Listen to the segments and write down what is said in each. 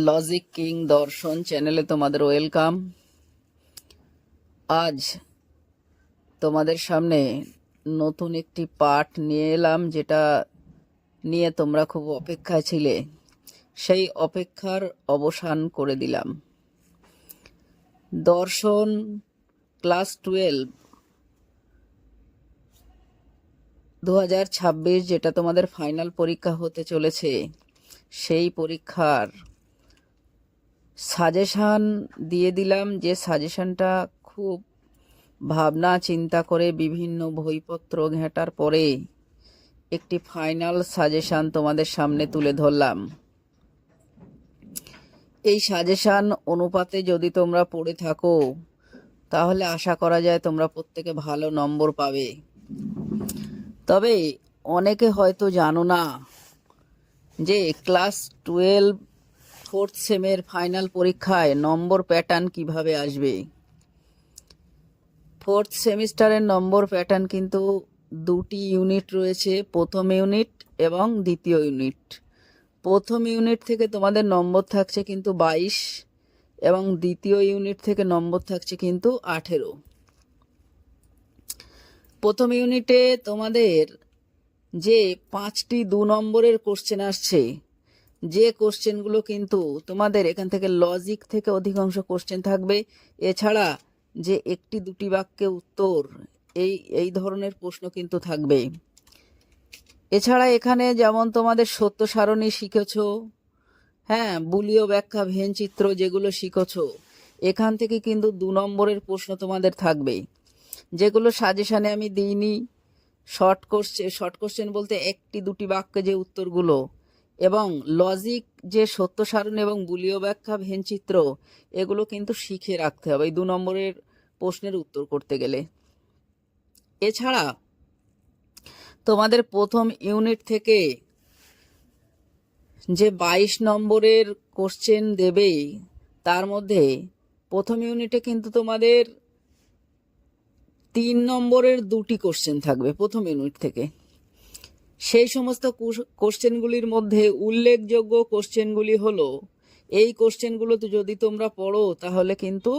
Logic king দর্শন চ্যানেলে তোমাদের ওয়েলকাম। আজ তোমাদের সামনে নতুন একটি পাঠ নিয়ে এলাম, যেটা নিয়ে তোমরা খুব অপেক্ষায় ছিলে। সেই অপেক্ষার অবসান করে দিলাম। দর্শন ক্লাস 12 2026, যেটা তোমাদের ফাইনাল পরীক্ষা হতে চলেছে, সেই পরীক্ষার সাজেশান দিয়ে দিলাম। যে সাজেশানটা খুব ভাবনা চিন্তা করে বিভিন্ন বইপত্র ঘেঁটার পরে একটি ফাইনাল সাজেশান তোমাদের সামনে তুলে ধরলাম। এই সাজেশান অনুপাতে যদি তোমরা পড়ে থাকো, তাহলে আশা করা যায় তোমরা প্রত্যেকে ভালো নম্বর পাবে। তবে অনেকে হয়তো জানো না যে ক্লাস 12 4th সেমের ফাইনাল পরীক্ষায় নম্বর প্যাটার্ন কিভাবে আসবে। 4th সেমিস্টারের নম্বর প্যাটার্ন কিন্তু দুটি ইউনিট রয়েছে, প্রথম ইউনিট এবং দ্বিতীয় ইউনিট। প্রথম ইউনিট থেকে তোমাদের নম্বর থাকছে কিন্তু 22, এবং দ্বিতীয় ইউনিট থেকে নম্বর থাকছে কিন্তু 18। প্রথম ইউনিটে তোমাদের যে 5টি 2 নম্বরের কোশ্চেন আসছে, যে কোশ্চেনগুলো কিন্তু তোমাদের এখান থেকে লজিক থেকে অধিকাংশ কোশ্চেন থাকবে, এছাড়া যে একটি দুটি বাক্যে উত্তর, এই ধরনের প্রশ্ন কিন্তু থাকবে। এছাড়া এখানে যেমন তোমাদের সত্য সারণী শিখেছ, হ্যাঁ, বুলীয় ব্যাখ্যা ভেনচিত্র যেগুলো শিখেছ, এখান থেকে কিন্তু 2 নম্বরের প্রশ্ন তোমাদের থাকবে, যেগুলো সাজেশানে আমি দিইনি। শর্ট কোশ্চেন বলতে একটি দুটি বাক্যে যে উত্তরগুলো, এবং লজিক যে সত্য সারণী এবং বুলীয় ব্যাখ্যা ভেনচিত্র, এগুলো কিন্তু শিখে রাখতে হবে এই 2 নম্বরের প্রশ্নের উত্তর করতে গেলে। এছাড়া তোমাদের প্রথম ইউনিট থেকে যে 22 নম্বরের কোশ্চেন দেবে, তার মধ্যে প্রথম ইউনিটে কিন্তু তোমাদের 3 নম্বরের 2টি কোশ্চেন থাকবে প্রথম ইউনিট থেকে। সেই সমস্ত কোশ্চেনগুলির মধ্যে উল্লেখযোগ্য কোশ্চেনগুলি হলো, এই কোশ্চেনগুলোতে যদি তোমরা পড়ো তাহলে কিন্তু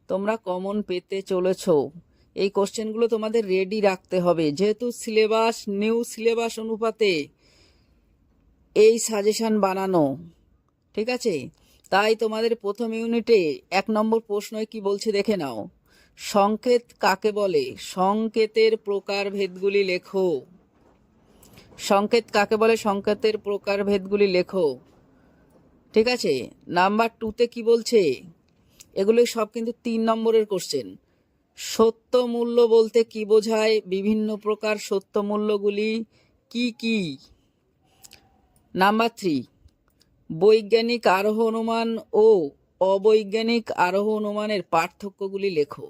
তোমরা কমন পেতে চলেছ। এই কোশ্চেনগুলো তোমাদের রেডি রাখতে হবে, যেহেতু সিলেবাস নিউ সিলেবাস অনুপাতে এই সাজেশান বানানো, ঠিক আছে? তাই তোমাদের প্রথম ইউনিটে 1 নম্বর প্রশ্নই কি বলছে দেখে নাও। সংকেত কাকে বলে? সংকেতের প্রকারভেদগুলি লেখো। সংকেত কাকে বলে? সংকেতের প্রকারভেদগুলি লেখো, ঠিক আছে? নাম্বার 2তে কি বলছে? এগুলো সব কিন্তু 3 নম্বরের কোশ্চেন। সত্য মূল্য বলতে কি বোঝায়? বিভিন্ন প্রকার সত্য মূল্যগুলি কি কি? নাম্বার 3, বৈজ্ঞানিক আরোহ অনুমান ও অবৈজ্ঞানিক আরোহ অনুমানের পার্থক্যগুলি লেখো।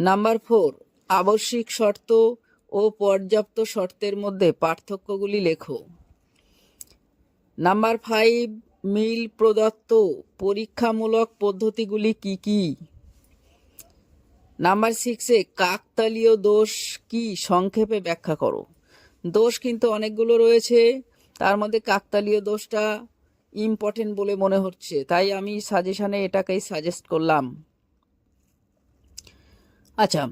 নাম্বার 4, আবশ্যিক শর্ত ও পর্যাপ্ত শর্তের মধ্যে পার্থক্যগুলি লেখো। নাম্বার 5, মিল প্রদত্ত পরীক্ষামূলক পদ্ধতিগুলি কি কি? নাম্বার 6-এ কাকতালীয় দোষ কি সংক্ষেপে ব্যাখ্যা করো। দোষ কিন্তু অনেকগুলো রয়েছে, তার মধ্যে কাকতালীয় দোষটা ইম্পর্টেন্ট বলে মনে হচ্ছে, তাই আমি সাজেশানে এটাকেই সাজেস্ট করলাম। আচ্ছা,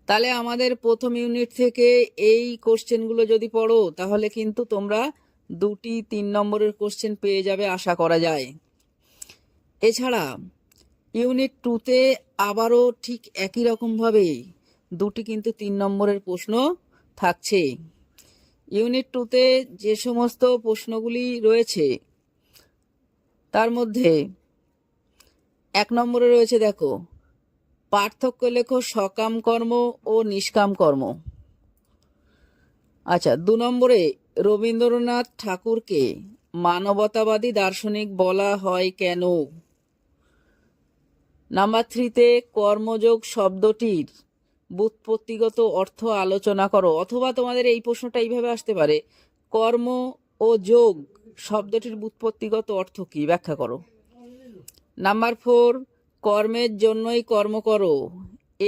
তাহলে আমাদের প্রথম ইউনিট থেকে এই কোশ্চেনগুলো যদি পড়ো, তাহলে কিন্তু তোমরা 2টি 3 নম্বরের কোশ্চেন পেয়ে যাবে আশা করা যায়। এছাড়া ইউনিট 2তে আবারও ঠিক একই রকমভাবে 2টি কিন্তু 3 নম্বরের প্রশ্ন থাকছে। ইউনিট 2তে যে সমস্ত প্রশ্নগুলি রয়েছে, তার মধ্যে 1 নম্বরে রয়েছে, দেখো, পার্থক্য লেখো সকাম কর্ম ও নিষ্কাম কর্ম। আচ্ছা, 2 নম্বরে রবীন্দ্রনাথ ঠাকুরকে মানবতাবাদী দার্শনিক বলা হয় কেন? নাম্বার 3-তে কর্মযোগ শব্দটির ব্যুৎপত্তিগত অর্থ আলোচনা করো। অথবা তোমাদের এই প্রশ্নটা এইভাবে আসতে পারে, কর্ম ও যোগ শব্দটির ব্যুৎপত্তিগত অর্থ কি, ব্যাখ্যা করো। নাম্বার 4, কর্মের জন্যই কর্ম করো,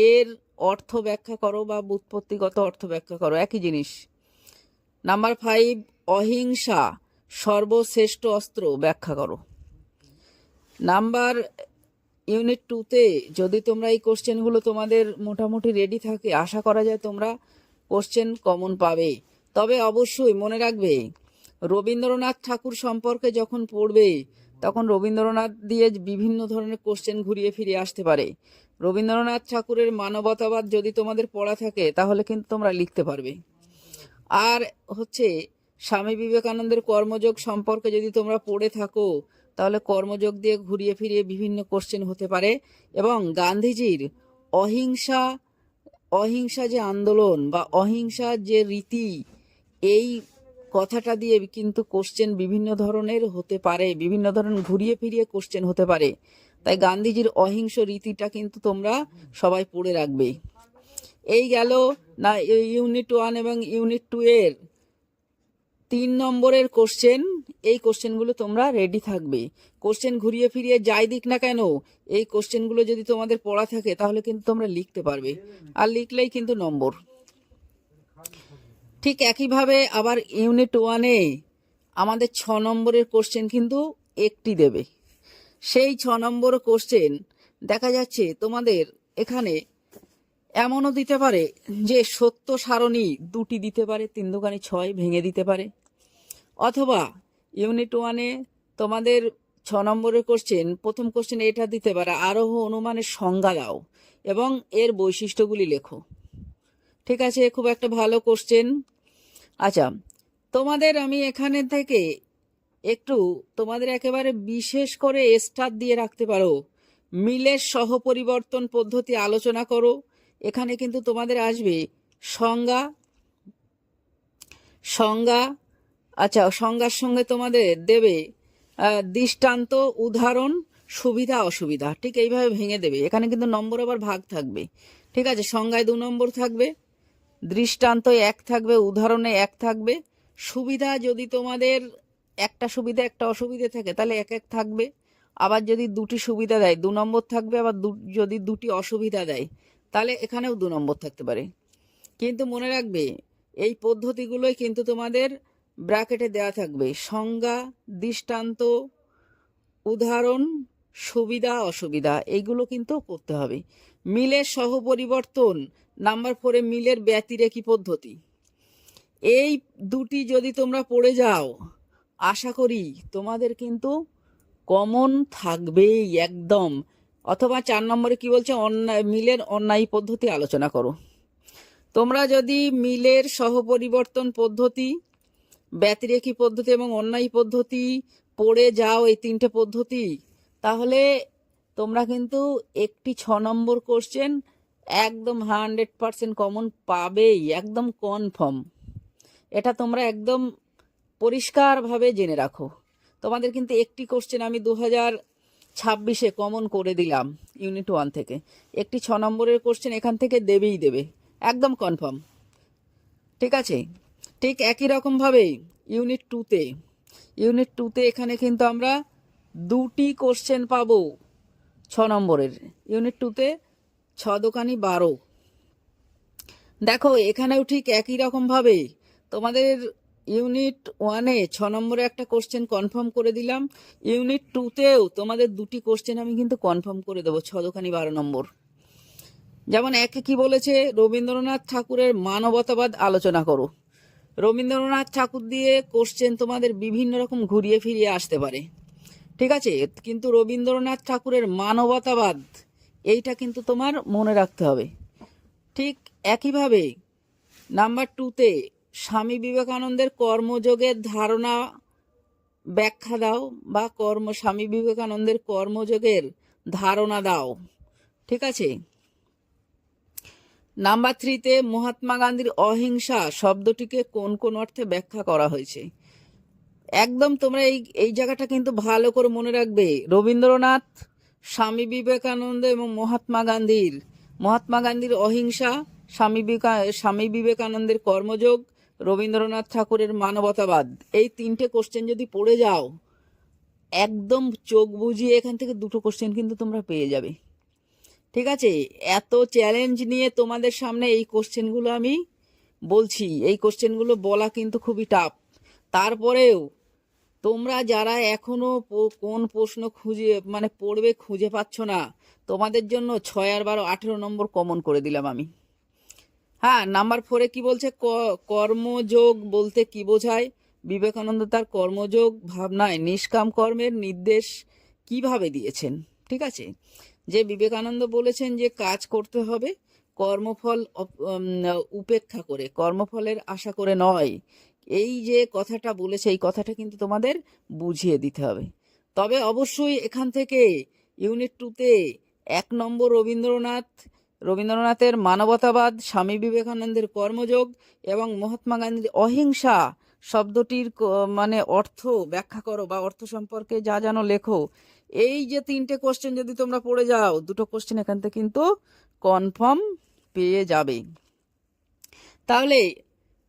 এর অর্থ ব্যাখ্যা করো বা ব্যুৎপত্তিগত অর্থ ব্যাখ্যা করো, একই জিনিস। নাম্বার 5, অহিংসা সর্বশ্রেষ্ঠ অস্ত্র ব্যাখ্যা করো। নাম্বার ইউনিট 2-তে যদি তোমরা এই কোশ্চেনগুলো তোমাদের মোটামুটি রেডি থাকে, আশা করা যায় তোমরা কোশ্চেন কমন পাবে। তবে অবশ্যই মনে রাখবে, রবীন্দ্রনাথ ঠাকুর সম্পর্কে যখন পড়বে তখন রবীন্দ্রনাথ দিয়ে বিভিন্ন ধরনের কোশ্চেন ঘুরিয়ে ফিরিয়ে আসতে পারে। রবীন্দ্রনাথ ঠাকুরের মানবতাবাদ যদি তোমাদের পড়া থাকে তাহলে কিন্তু তোমরা লিখতে পারবে। আর হচ্ছে স্বামী বিবেকানন্দের কর্মযোগ সম্পর্কে যদি তোমরা পড়ে থাকো তাহলে কর্মযোগ দিয়ে ঘুরিয়ে ফিরিয়ে বিভিন্ন কোশ্চেন হতে পারে। এবং গান্ধীজির অহিংসা অহিংসা যে আন্দোলন বা অহিংসার যে রীতি, এই কথাটা দিয়ে কিন্তু কোশ্চেন বিভিন্ন ধরনের হতে পারে, বিভিন্ন ধরনের ঘুরিয়ে ফিরিয়ে কোশ্চেন হতে পারে। তাই গান্ধীজির অহিংস রীতিটা কিন্তু তোমরা সবাই পড়ে রাখবে। এই গেল না ইউনিট 1 এবং ইউনিট 2 এর 3 নম্বরের কোশ্চেন। এই কোশ্চেনগুলো তোমরা রেডি থাকবে। কোশ্চেন ঘুরিয়ে ফিরিয়ে যাই দিক না কেন, এই কোশ্চেনগুলো যদি তোমাদের পড়া থাকে তাহলে কিন্তু তোমরা লিখতে পারবে, আর লিখলেই কিন্তু নম্বর। ঠিক একইভাবে আবার ইউনিট 1-এ আমাদের 6 নম্বরের কোশ্চেন কিন্তু একটি দেবে। সেই 6 নম্বর কোশ্চেন দেখা যাচ্ছে তোমাদের এখানে এমনও দিতে পারে যে সত্য সারণী 2টি দিতে পারে, 3 দুগুণে 6 ভেঙে দিতে পারে। অথবা ইউনিট 1-এ তোমাদের 6 নম্বরের কোশ্চেন, প্রথম কোশ্চেন এটা দিতে পারে, আরোহ অনুমানের সংজ্ঞা দাও এবং এর বৈশিষ্ট্যগুলি লেখো। ঠিক আছে, খুব একটা ভালো কোশ্চেন। আচ্ছা, তোমাদের আমি এখানে থেকে একটু তোমাদের একেবারে বিশেষ করে স্টার দিয়ে রাখতে পারো, মিলের সহপরিবর্তন পদ্ধতি আলোচনা করো। এখানে কিন্তু তোমাদের আসবে সংজ্ঞা। আচ্ছা, সংজ্ঞার সঙ্গে তোমাদের দেবে দৃষ্টান্ত, উদাহরণ, সুবিধা অসুবিধা। ঠিক এইভাবে ভেঙে দেবে। এখানে কিন্তু নম্বর আবার ভাগ থাকবে। ঠিক আছে, সংজ্ঞায় 2 নম্বর থাকবে, দৃষ্টান্ত 1 থাকবে, উদাহরণে 1 থাকবে। সুবিধা যদি তোমাদের একটা সুবিধা একটা অসুবিধা থাকে তাহলে 1 থাকবে। আবার যদি 2টি সুবিধা দেয় 2 নম্বর থাকবে। আবার যদি 2টি অসুবিধা দেয় তাহলে এখানেও 2 নম্বর থাকতে পারে। কিন্তু মনে রাখবে এই পদ্ধতিগুলোই কিন্তু তোমাদের ব্র্যাকেটে দেওয়া থাকবে, সংজ্ঞা, দৃষ্টান্ত, উদাহরণ, সুবিধা অসুবিধা, এইগুলো কিন্তু পড়তে হবে। মিলের সহপরিবর্তন নাম্বার 4-এ মিলের ব্যতিরেকি পদ্ধতি, এই 2টি যদি তোমরা পড়ে যাও আশা করি তোমাদের কিন্তু কমন থাকবেই একদম। অথবা 4 নম্বরে কি বলছে, মিলের অন্যায় পদ্ধতি আলোচনা করো। তোমরা যদি মিলের সহপরিবর্তন পদ্ধতি, ব্যতিরেকি পদ্ধতি এবং অন্যায় পদ্ধতি পড়ে যাও, এই 3টে পদ্ধতি, তাহলে তোমরা কিন্তু একটি 6 নম্বর কোশ্চেন একদম 100% কমন পাবেই, একদম কনফার্ম। এটা তোমরা একদম পরিষ্কারভাবে জেনে রাখো। তোমাদের কিন্তু একটি কোশ্চেন আমি 2026-এ কমন করে দিলাম ইউনিট 1 থেকে। একটি 6 নম্বরের কোশ্চেন এখান থেকে দেবেই দেবে, একদম কনফার্ম। ঠিক আছে, ঠিক একই রকমভাবে ইউনিট 2-তে এখানে কিন্তু আমরা 2টি কোশ্চেন পাবো 6 নম্বরের। ইউনিট 2-তে 6 দুগুণে 12। দেখো এখানেও ঠিক একই রকমভাবে তোমাদের ইউনিট 1-এ 6 নম্বরে একটা কোশ্চেন কনফার্ম করে দিলাম। ইউনিট 2-তেও তোমাদের 2টি কোশ্চেন আমি কিন্তু কনফার্ম করে দেবো 6 দুগুণে 12 নম্বর। যেমন একে কি বলেছে, রবীন্দ্রনাথ ঠাকুরের মানবতাবাদ আলোচনা করো। রবীন্দ্রনাথ ঠাকুর দিয়ে কোশ্চেন তোমাদের বিভিন্ন রকম ঘুরিয়ে ফিরিয়ে আসতে পারে। ঠিক আছে, কিন্তু রবীন্দ্রনাথ ঠাকুরের মানবতাবাদ এইটা কিন্তু তোমার মনে রাখতে হবে। ঠিক একইভাবে নাম্বার 2-তে স্বামী বিবেকানন্দের কর্মযোগের ধারণা ব্যাখ্যা দাও, বা স্বামী বিবেকানন্দের কর্মযোগের ধারণা দাও। ঠিক আছে, নাম্বার 3-তে মহাত্মা গান্ধীর অহিংসা শব্দটিকে কোন কোন অর্থে ব্যাখ্যা করা হয়েছে। একদম তোমরা এই জায়গাটা কিন্তু ভালো করে মনে রাখবে। রবীন্দ্রনাথ, স্বামী বিবেকানন্দ এবং মহাত্মা গান্ধীর অহিংসা, স্বামী বিবেকানন্দের কর্মযোগ, রবীন্দ্রনাথ ঠাকুরের মানবতাবাদ, এই 3টে কোশ্চেন যদি পড়ে যাও একদম চোখ বুজিয়ে এখান থেকে 2টো কোশ্চেন কিন্তু তোমরা পেয়ে যাবে। ঠিক আছে, এত চ্যালেঞ্জ নিয়ে তোমাদের সামনে এই কোশ্চেনগুলো আমি বলছি। এই কোশ্চেনগুলো বলা কিন্তু খুবই টাফ। তারপরেও তোমরা যারা এখনো কোন প্রশ্ন খুঁজে মানে পড়বে খুঁজে পাচ্ছ না, তোমাদের জন্য 6 আর 12 18 নম্বর কমন করে দিলাম আমি। হ্যাঁ, নাম্বার 4-এ কি বলছে, কর্মযোগ বলতে কি বোঝায়? বিবেকানন্দ তার কর্মযোগ ভাবনায় নিষ্কাম কর্মের নির্দেশ কিভাবে দিয়েছেন? ঠিক আছে, যে বিবেকানন্দ বলেছেন যে কাজ করতে হবে কর্মফল উপেক্ষা করে, কর্মফলের আশা করে নয়। এই যে কথাটা বলেছে, এই কথাটা কিন্তু তোমাদের বুঝিয়ে দিতে হবে। তবে অবশ্যই এখান থেকে ইউনিট 2-তে 1 নম্বর রবীন্দ্রনাথের মানবতাবাদ, স্বামী বিবেকানন্দের কর্মযোগ এবং মহাত্মা গান্ধীর অহিংসা শব্দটির মানে অর্থ ব্যাখ্যা করো বা অর্থ সম্পর্কে যা জানো লেখো। এই যে 3টে কোশ্চেন যদি তোমরা পড়ে যাও, 2টো কোশ্চেন এখান থেকে কিন্তু কনফার্ম পেয়ে যাবে। তাহলে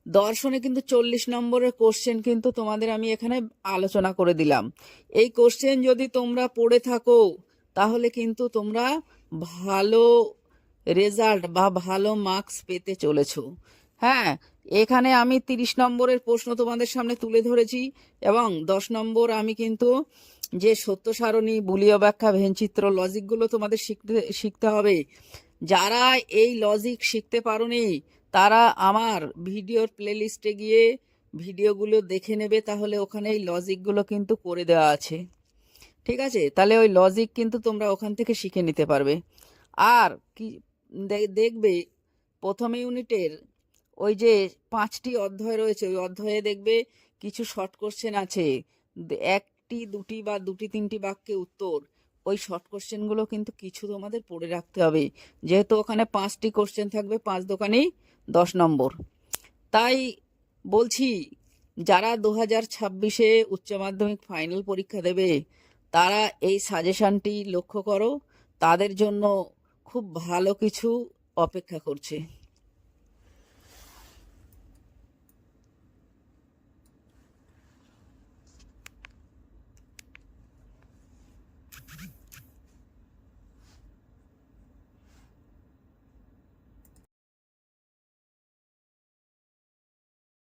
দর্শনে কিন্তু 40 নম্বরের কোশ্চেন কিন্তু তোমাদের আমি এখানে আলোচনা করে দিলাম। এই কোশ্চেন যদি তোমরা পড়ে থাকো তাহলে কিন্তু তোমরা ভালো রেজাল্ট বা ভালো মার্কস পেতে চলেছো। হ্যাঁ, এখানে আমি 30 নম্বরের প্রশ্ন তোমাদের সামনে তুলে ধরেছি এবং 10 নম্বর আমি কিন্তু যে সত্য সারণী, বুলীয় ব্যাখ্যা, ভেনচিত্র, লজিকগুলো তোমাদের শিখতে হবে। যারা এই লজিক শিখতে পারোনি তারা আমার ভিডিওর প্লেলিস্টে গিয়ে ভিডিওগুলো দেখে নেবে, তাহলে ওখানে এই লজিকগুলো কিন্তু করে দেওয়া আছে। ঠিক আছে, তাহলে ওই লজিক কিন্তু তোমরা ওখান থেকে শিখে নিতে পারবে। আর কি দেখবে প্রথম ইউনিটের ওই যে 5টি অধ্যায় রয়েছে, ওই অধ্যায়ে দেখবে কিছু শর্ট কোশ্চেন আছে, 1টি 2টি বা 2টি 3টি বাক্যে উত্তর। ওই শর্ট কোশ্চেনগুলো কিন্তু কিছু তোমাদের পড়ে রাখতে হবে, যেহেতু ওখানে 5টি কোশ্চেন থাকবে, 5 দোকানেই 10 নম্বর। তাই বলছি, যারা 2026-এ উচ্চ মাধ্যমিক ফাইনাল পরীক্ষা দেবে তারা এই সাজেশনটি লক্ষ্য করো, তাদের জন্য খুব ভালো কিছু অপেক্ষা করছে।